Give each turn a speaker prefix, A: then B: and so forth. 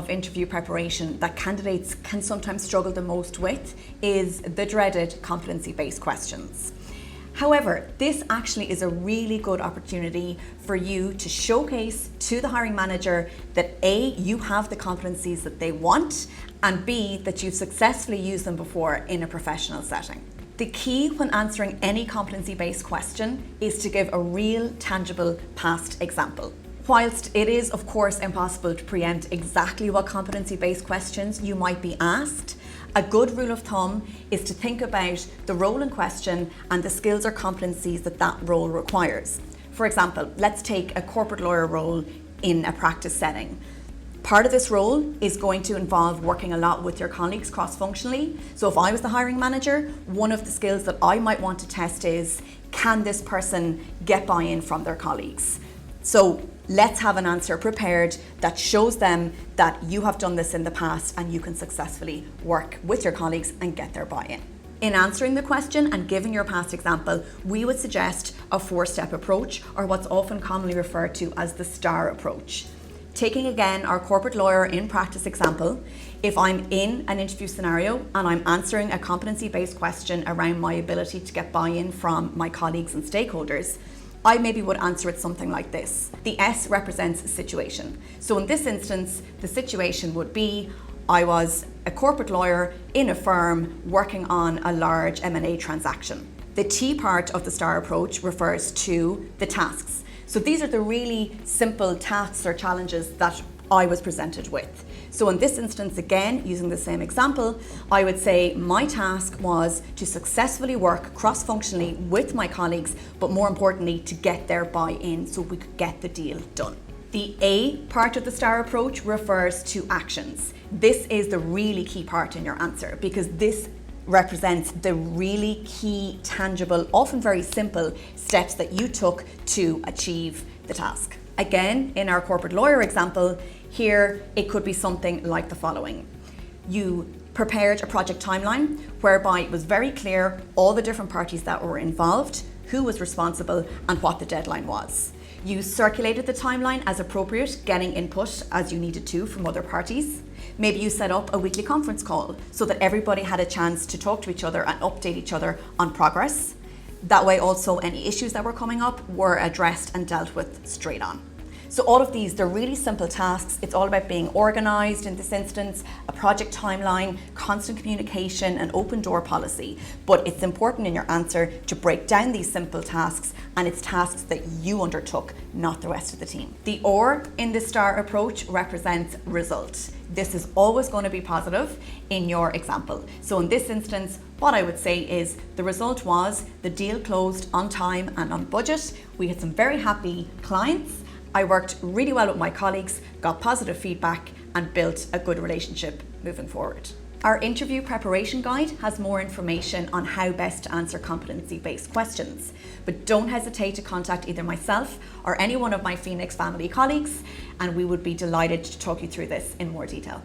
A: of interview preparation that candidates can sometimes struggle the most with is the dreaded competency-based questions. However, this actually is a really good opportunity for you to showcase to the hiring manager that A, you have the competencies that they want, and B, that you've successfully used them before in a professional setting. The key when answering any competency-based question is to give a real, tangible past example. Whilst it is, of course, impossible to preempt exactly what competency-based questions you might be asked, a good rule of thumb is to think about the role in question and the skills or competencies that that role requires. For example, let's take a corporate lawyer role in a practice setting. Part of this role is going to involve working a lot with your colleagues cross-functionally. So if I was the hiring manager, one of the skills that I might want to test is, can this person get buy-in from their colleagues? So let's have an answer prepared that shows them that you have done this in the past and you can successfully work with your colleagues and get their buy-in. In answering the question and giving your past example, we would suggest a 4-step approach, or what's often commonly referred to as the STAR approach. Taking again our corporate lawyer in practice example, if I'm in an interview scenario and I'm answering a competency-based question around my ability to get buy-in from my colleagues and stakeholders, I maybe would answer it something like this. The S represents situation. So in this instance, the situation would be, I was a corporate lawyer in a firm working on a large M&A transaction. The T part of the STAR approach refers to the tasks. So these are the really simple tasks or challenges that I was presented with. So in this instance, again, using the same example, I would say my task was to successfully work cross-functionally with my colleagues, but more importantly, to get their buy-in so we could get the deal done. The A part of the STAR approach refers to actions. This is the really key part in your answer, because this represents the really key, tangible, often very simple steps that you took to achieve the task. Again, in our corporate lawyer example, here it could be something like the following. You prepared a project timeline whereby it was very clear all the different parties that were involved, who was responsible, and what the deadline was. You circulated the timeline as appropriate, getting input as you needed to from other parties. Maybe you set up a weekly conference call so that everybody had a chance to talk to each other and update each other on progress. That way also any issues that were coming up were addressed and dealt with straight on. So all of these, they're really simple tasks. It's all about being organized in this instance, a project timeline, constant communication, and open door policy. But it's important in your answer to break down these simple tasks, and it's tasks that you undertook, not the rest of the team. The OR in the STAR approach represents result. This is always going to be positive in your example. So in this instance, what I would say is the result was the deal closed on time and on budget. We had some very happy clients. I worked really well with my colleagues, got positive feedback, and built a good relationship moving forward. Our interview preparation guide has more information on how best to answer competency-based questions, but don't hesitate to contact either myself or any one of my Phoenix family colleagues, and we would be delighted to talk you through this in more detail.